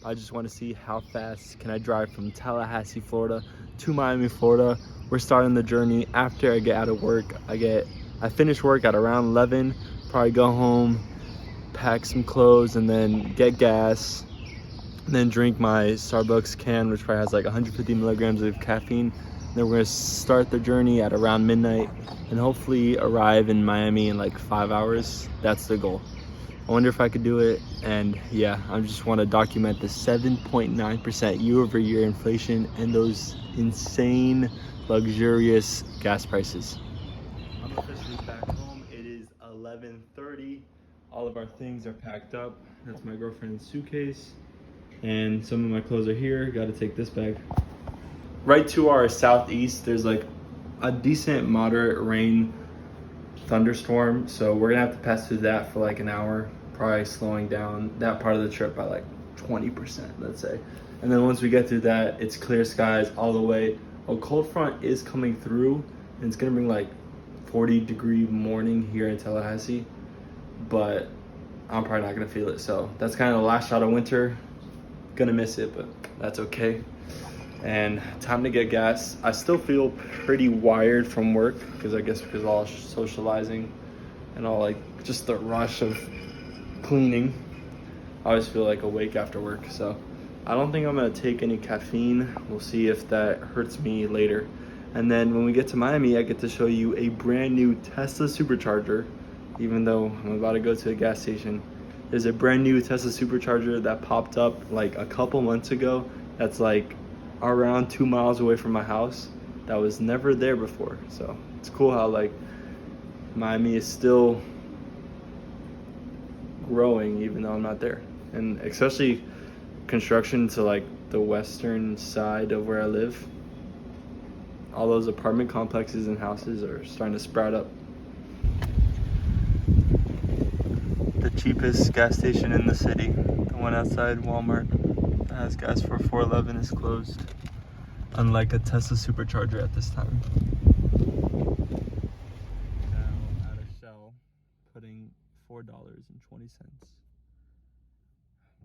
I just want to see how fast can I drive from Tallahassee, Florida to Miami, Florida. We're starting the journey after I get out of work. I finish work at around 11, probably go home, pack some clothes, and then get gas, and then drink my Starbucks can, which probably has like 150 milligrams of caffeine. And then we're gonna start the journey at around midnight and hopefully arrive in Miami in like 5 hours. That's the goal. I wonder if I could do it. And yeah, I just want to document the 7.9% year-over-year inflation and those insane, luxurious gas prices. I'm officially back home. It is 11:30. All of our things are packed up. That's my girlfriend's suitcase. And some of my clothes are here. Got to take this bag. Right to our southeast, there's like a decent moderate rain thunderstorm, so we're gonna have to pass through that for like an hour, probably slowing down that part of the trip by like 20%, let's say. And then once we get through that, it's clear skies all the way. A cold front is coming through, and it's gonna bring like 40-degree morning here in Tallahassee, but I'm probably not gonna feel it. So that's kind of the last shot of winter. Gonna miss it, but that's okay. And time to get gas. I still feel pretty wired from work because because all socializing and all like just the rush of cleaning. I always feel like awake after work, so I don't think I'm gonna take any caffeine. We'll see if that hurts me later. And then when we get to Miami, I get to show you a brand new Tesla supercharger. Even though I'm about to go to a gas station, there's a brand new Tesla supercharger that popped up like a couple months ago. That's like around 2 miles away from my house. That was never there before. So it's cool how like Miami is still growing even though I'm not there. And especially construction to like the western side of where I live. All those apartment complexes and houses are starting to sprout up. The cheapest gas station in the city, the one outside Walmart, that has gas for $4.11 is closed. Unlike a Tesla supercharger at this time. Now at a Shell, putting $4.20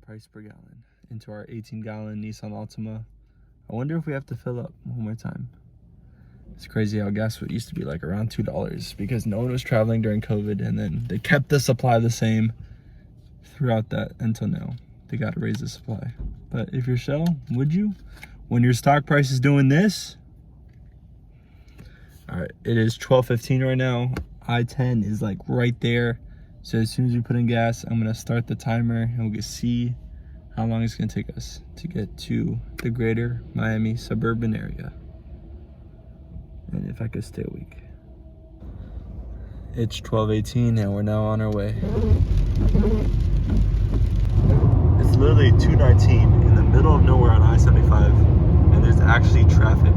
price per gallon into our 18-gallon Nissan Altima. I wonder if we have to fill up one more time. It's crazy how gas used to be like around $2 because no one was traveling during COVID, and then they kept the supply the same throughout that until now. They got to raise the supply. But if you're Shell, would you? When your stock price is doing this? All right, it is 12:15 right now. I-10 is like right there. So as soon as we put in gas, I'm gonna start the timer and we'll see how long it's gonna take us to get to the greater Miami suburban area. And if I could stay awake. It's 12:18 and we're now on our way. It's literally 2:19 in the middle of nowhere on I-75. And there's actually traffic.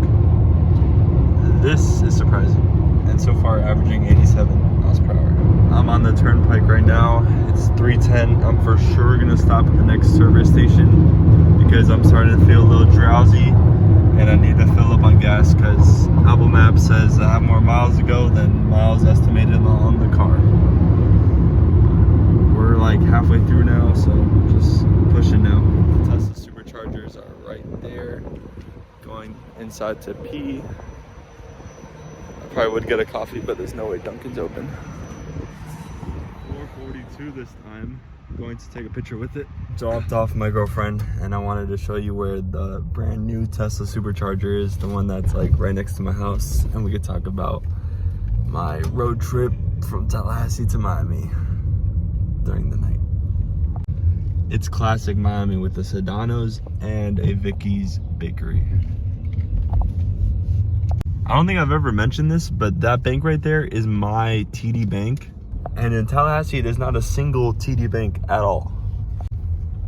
This is surprising. And so far averaging 87 miles per hour. I'm on the turnpike right now. It's 3:10. I'm for sure gonna stop at the next service station because I'm starting to feel a little drowsy and I need to fill up on gas because Apple Maps says I have more miles to go than miles estimated on the car. We're like halfway through now, so just pushing now. The Tesla superchargers are right there. Going inside to pee. I probably would get a coffee, but there's no way Dunkin's open. 4:42 this time. Going to take a picture with it. Dropped off my girlfriend, and I wanted to show you where the brand new Tesla supercharger is, the one that's like right next to my house, and we could talk about my road trip from Tallahassee to Miami during the night. It's classic Miami with the Sedanos and a Vicky's bakery. I don't think I've ever mentioned this, but that bank right there is my TD Bank. And in Tallahassee, there's not a single TD Bank at all.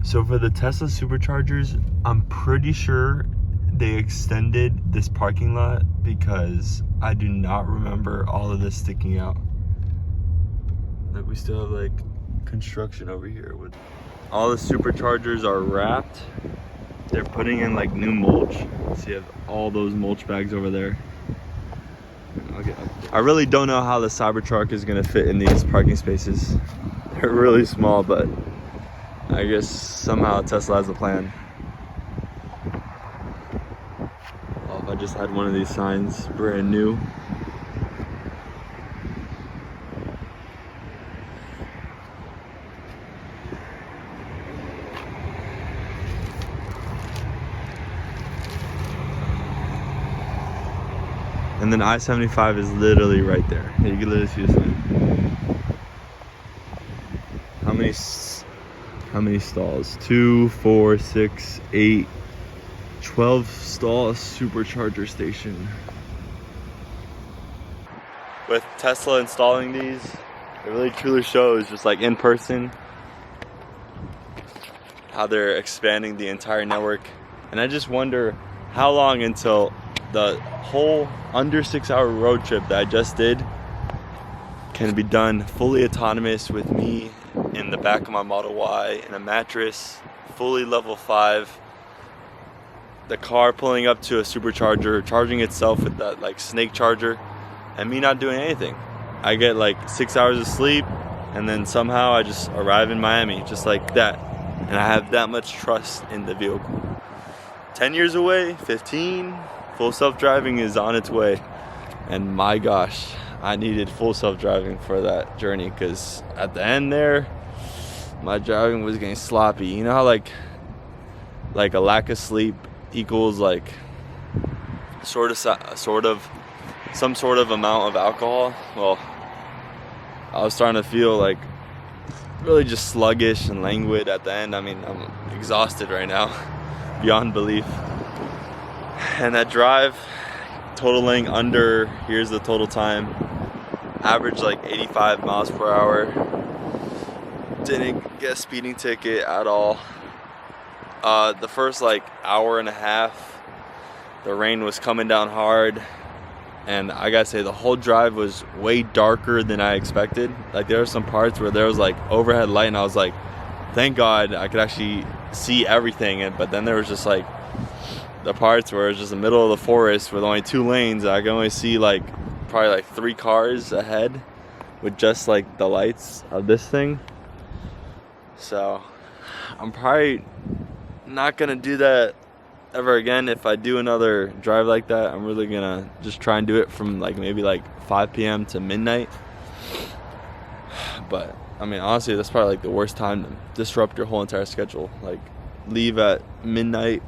So for the Tesla superchargers, I'm pretty sure they extended this parking lot because I do not remember all of this sticking out. Like we still have like construction over here with all the superchargers are wrapped. They're putting in like new mulch. So you have all those mulch bags over there. Okay. I really don't know how the Cybertruck is gonna fit in these parking spaces. They're really small, but I guess somehow Tesla has a plan. Oh, if I just had one of these signs brand new. And then I-75 is literally right there. You can literally see the sign. How many stalls? 2, 4, 6, 8, 12 stall supercharger station. With Tesla installing these, it really truly shows, just like in person, how they're expanding the entire network. And I just wonder how long until the whole under 6-hour road trip that I just did can be done fully autonomous with me in the back of my Model Y in a mattress, fully level 5, the car pulling up to a supercharger, charging itself with that like snake charger, and me not doing anything. I get like 6 hours of sleep, and then somehow I just arrive in Miami just like that. And I have that much trust in the vehicle. 10 years away, 15, full self-driving is on its way. And my gosh, I needed full self-driving for that journey, because at the end there, my driving was getting sloppy. You know how like a lack of sleep equals like some sort of amount of alcohol? Well, I was starting to feel like really just sluggish and languid at the end. I mean, I'm exhausted right now, beyond belief. And that drive, totaling under, here's the total time, average like 85 miles per hour. Didn't get a speeding ticket at all. The first like hour and a half, the rain was coming down hard, and I gotta say the whole drive was way darker than I expected. Like there were some parts where there was like overhead light, and I was like, thank God I could actually see everything. But then there was just like the parts where it's just the middle of the forest with only 2 lanes. I can only see like probably like 3 cars ahead with just like the lights of this thing. So I'm probably not gonna do that ever again. If I do another drive like that, I'm really gonna just try and do it from like maybe like 5 p.m. to midnight. But I mean, honestly, that's probably like the worst time to disrupt your whole entire schedule. Like leave at midnight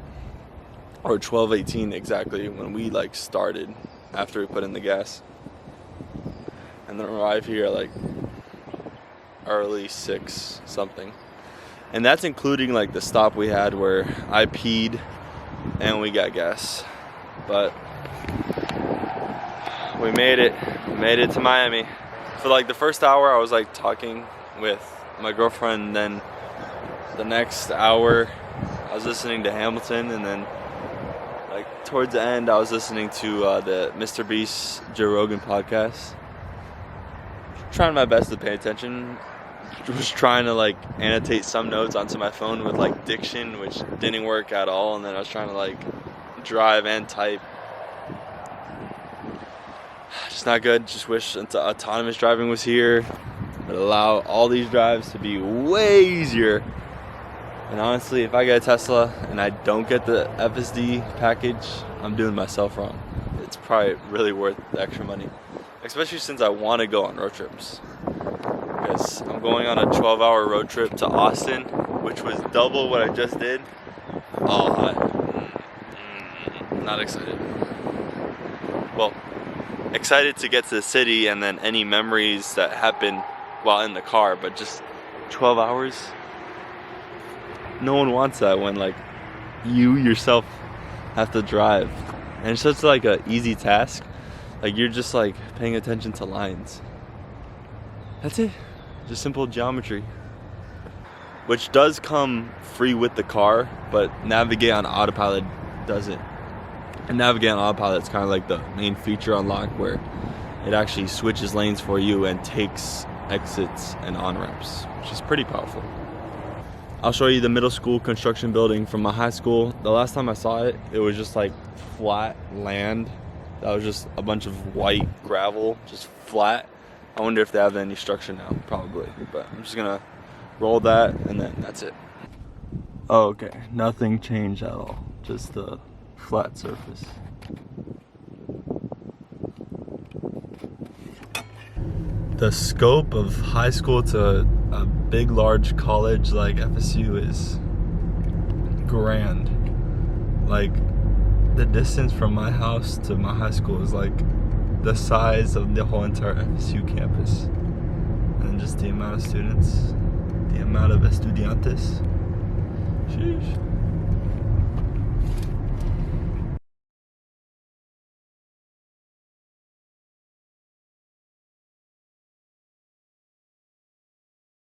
or 12:18 exactly when we like started after we put in the gas, and then arrive here like early 6 something. And that's including like the stop we had where I peed and we got gas. But we made it to Miami. For like the first hour I was like talking with my girlfriend, and then the next hour I was listening to Hamilton, and then like towards the end I was listening to the Mr. Beast Joe Rogan podcast. Trying my best to pay attention. Was trying to like annotate some notes onto my phone with like diction, which didn't work at all, and then I was trying to like drive and type. Just not good. Just wish autonomous driving was here. It would allow all these drives to be way easier. And honestly, if I get a Tesla and I don't get the FSD package, I'm doing myself wrong. It's probably really worth the extra money, especially since I want to go on road trips. Because I'm going on a 12-hour road trip to Austin, which was double what I just did. Oh, I'm not excited. Well, excited to get to the city and then any memories that happen while in the car, but just 12 hours? No one wants that when like you yourself have to drive. And it's such like an easy task. Like you're just like paying attention to lines. That's it. Just simple geometry. Which does come free with the car, but Navigate on Autopilot doesn't. And Navigate on Autopilot is kind of like the main feature unlock, where it actually switches lanes for you and takes exits and on-ramps, which is pretty powerful. I'll show you the middle school construction building from my high school. The last time I saw it, it was just like flat land. That was just a bunch of white gravel, just flat. I wonder if they have any structure now, probably. But I'm just gonna roll that, and then that's it. Oh, okay, nothing changed at all, just the flat surface. The scope of high school to a big, large college like FSU is grand. Like, the distance from my house to my high school is like the size of the whole entire FSU campus. And just the amount of students, the amount of estudiantes. Sheesh.